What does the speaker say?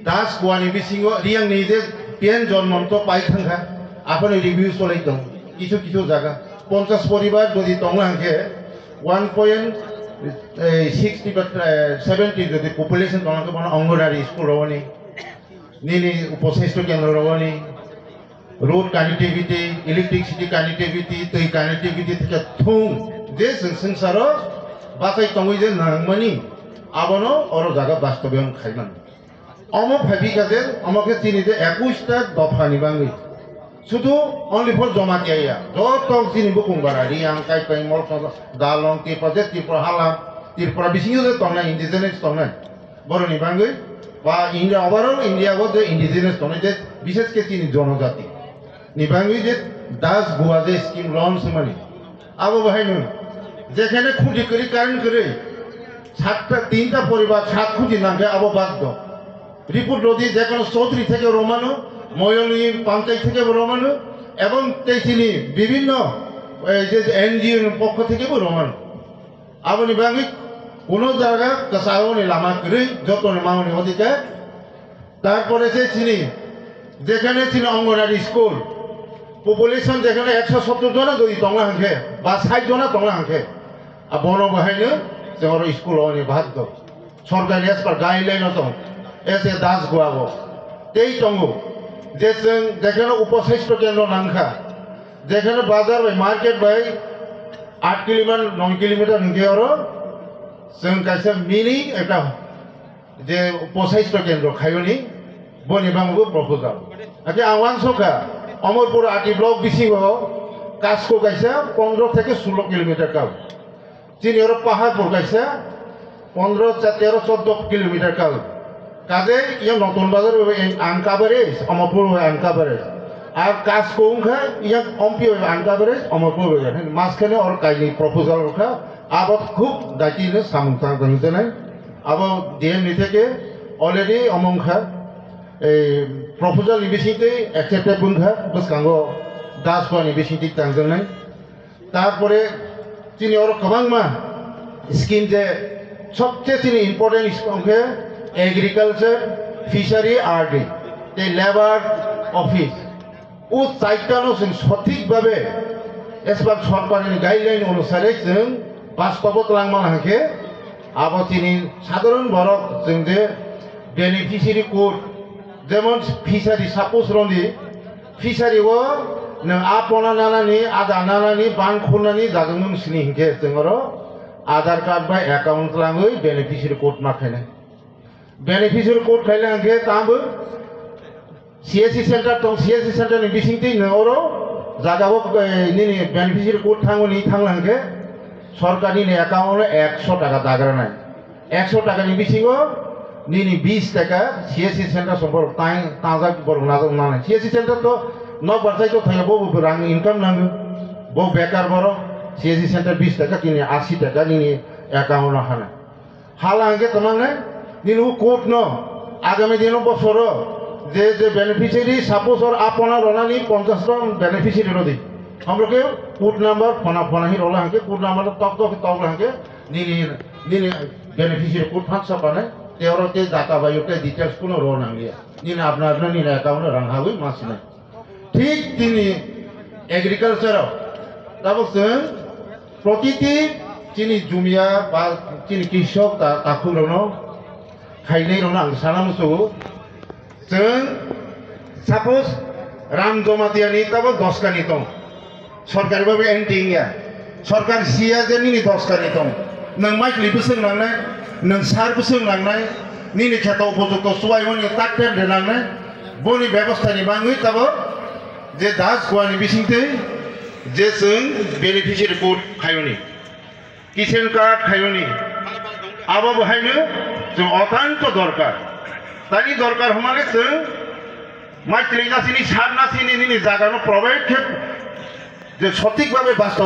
Das kuani bisingo riang ni je pian জন্মন্ত পাই থাকা আপনি review চলাই দং কিছু কিছু জায়গা 50 পরিবার যদি তংলাংকে 1.60 বা 70 যদি পপুলেশন তংলাংকে বন অঙ্গনওয়াড়ি স্কুল রওনি নিনি উপস্বাস্থ্য কেন্দ্র রওনি road connectivity electricity connectivity tei connectivity থেকে থুং যে সংসারো বাসাই তংই যে নাংমানি আবনো অর জায়গা বাস্তবায়ন খাইমান অমো ভাবি কাজে আমাকে চিনি যে 21টা দফা নিবাঙ্গি শুধু অনলি ফর জমা দিয়া যত চিনিব কুমবারা রিয়াং কাইপাই মল দালং ত্রিপুরা হালাম ত্রিপুরা বিসিও যে তংনা ইন্ডিজেনাস তংনা বড় নিবাঙ্গি বা ইন্ডিয়া ওভারঅল ইন্ডিয়া গো যে ইন্ডিজেনাস তংনা যে বিশেষ কে চিনি জনজাতি নিবাঙ্গি যে দাস গোয়া যে স্কিম লঞ্চ মানে আবো বাহাইনো যেখানে খুঁটি করি কারণ করে 3টা পরিবার 7 খুঁটি নামে আবো বাধ্য রিপোর্ট রোদি যে কোনো চৌধুরী থেকে রোমানো ময়ূরী পঞ্চায়েত থেকে রোমানো এবং তেইচিনি বিভিন্ন যে এনজিওর পক্ষ থেকে রোমানো আবো নিবাঙ্গি কোনো জায়গা কাসাওনি লামা করে যতন মাউনি অধিকার তারপরে যে চিনি যেখানে ছিল অঙ্গনওয়াড়ি স্কুল পপুলেশন যেখানে 170 জন যদি তংলা হাঁকে বা 60 জন তংলা হাঁকে আর বন বাহাইনো जोंर स्कूल अने बाध्य सरकारी एस पर गाइडलाइन दं एसे दास गोआबो तेई दंगो जे जों जेखाने उपस्वास्थ्य केन्द्र नांखा जेखाने बाजार बाय मार्केट बाय 8 किलोमीटर 9 किलोमीटर नंगे आरो जों कासे मिनि एटा जे उपस्वास्थ्य केन्द्र खायनि बनि बांगो प्रपोजाल आके आवान सका अमरपुर आटी ब्लक बिसिङो कासको कासे 15 থেকে 16 किलोमीटर का চিনির পাহাড় পড়াইছে 15-13-14 কিলোমিটার কাল কাজে ইয়া নতুন বাজার আনকাবারে অমরপুর আনকাবারে আর কাজ কৌখা ইয়া অম্পি আনকাবারে অমরপুর মাঝখানে ওর কাইনি প্রপোজাল রখা আবার খুব দায়িত্ব সামুংথাং জানাই আবার ডিএমডি থেকে অলরেডি অমংখা এই প্রপোজাল নিবেশিতে অ্যাকসেপ্টেড বুংখা বসকাঙ্গ দাসবা নিবেশিতে তাংজানাই তারপরে চিনি ওর কবাংমা স্কিম যে সবচেয়ে চিনি ইম্পর্টেন্ট স্কিমকে এগ্রিকালচার ফিশারি আরডি এই লেবার অফিস ও চাইটানো जों সঠিকভাবে এসবার সরকারের গাইডলাইন অনুসারে जों বাস্তবত লাংমান হাকে আবো চিনি সাধারণ বরক जों যে বেনিফিশিয়ারি কোড যেমন ফিশারি সাপোজ রনি ফিশারিও नों आपना नानानि आदा नानानि बान खुरनानि जागोन सिनि हिंखे जोंरो आधार कार्ड बा एकाउंट लाङै बेनिफिशियरी कोड माखायने बेनिफिशियरी कोड खायले आंखे ताबो सीएससी सेंटर दं सीएससी सेंटर नि बिसिंति नोरो जागाबो निनि बेनिफिशियरी कोड थांगोनि थांलांखे सरकारनि एकाउंट 100 টাকা दाग्रानाय 100 টাকাनि बिसिङो निनि 20 টাকা सीएससी सेंटर सम्पर्क तां ताजा बरं नाजानाय सीएससी सेंटर तो न बरसाई तो थाया बो रां इनकाम नांगो बो बेकार बरो सीएससी सेंटर 20 টাকা किनि 80 টাকা निनि एकाउंट हाना हालांगे तमांगे निनु कोड न आगामी दिन बছर जे जे बेनिफिशियरी सपोज और आपना रनानि 50 জন बेनिफिशियरी रदि हमलोके कोड नंबर फना फना ही रोला हके कोड नंबर तक तक हके निनि निनि बेनिफिशियरी कोड फांसा पाने तेवरते डाटा बायोटे डिटेल्स कुनो रो नांगिया निनि आपना निनि एकाउंट रां हाबै मासिना ঠিক তিনি এগ্রিকালচার তারপর প্রতিটি চিনি জুমিয়া বা চিনি কৃষক তাকুরনো খাইনাই রনো আं সানামসো जों সাপোজ রাম জমাতিয়ানি তারপর 10 কানি দं সরকারি ভাবে এন্টিংয়া সরকার সিয়া যে নিনি 10 কানি দं नों माइक्लिबो सोंलांनाय नों सारबो सोंलांनाय निनि खेताव उपयुक्त सुवाइमनि ताकटेन देलांनाय बनि व्यवस्थानि बाङै ताबो जे दास गोवानि बिसिंते जे जों बेनिफिशियरी कोड खायनि किचेन कार्ड खायनि आबो बहायनो जों अत्यंत दरकार तानि दरकार हमारे जों माइक्लिनासिनि सारनासिनि निनि जागानो प्रभाइड जे सঠিকভাবে বাস্তব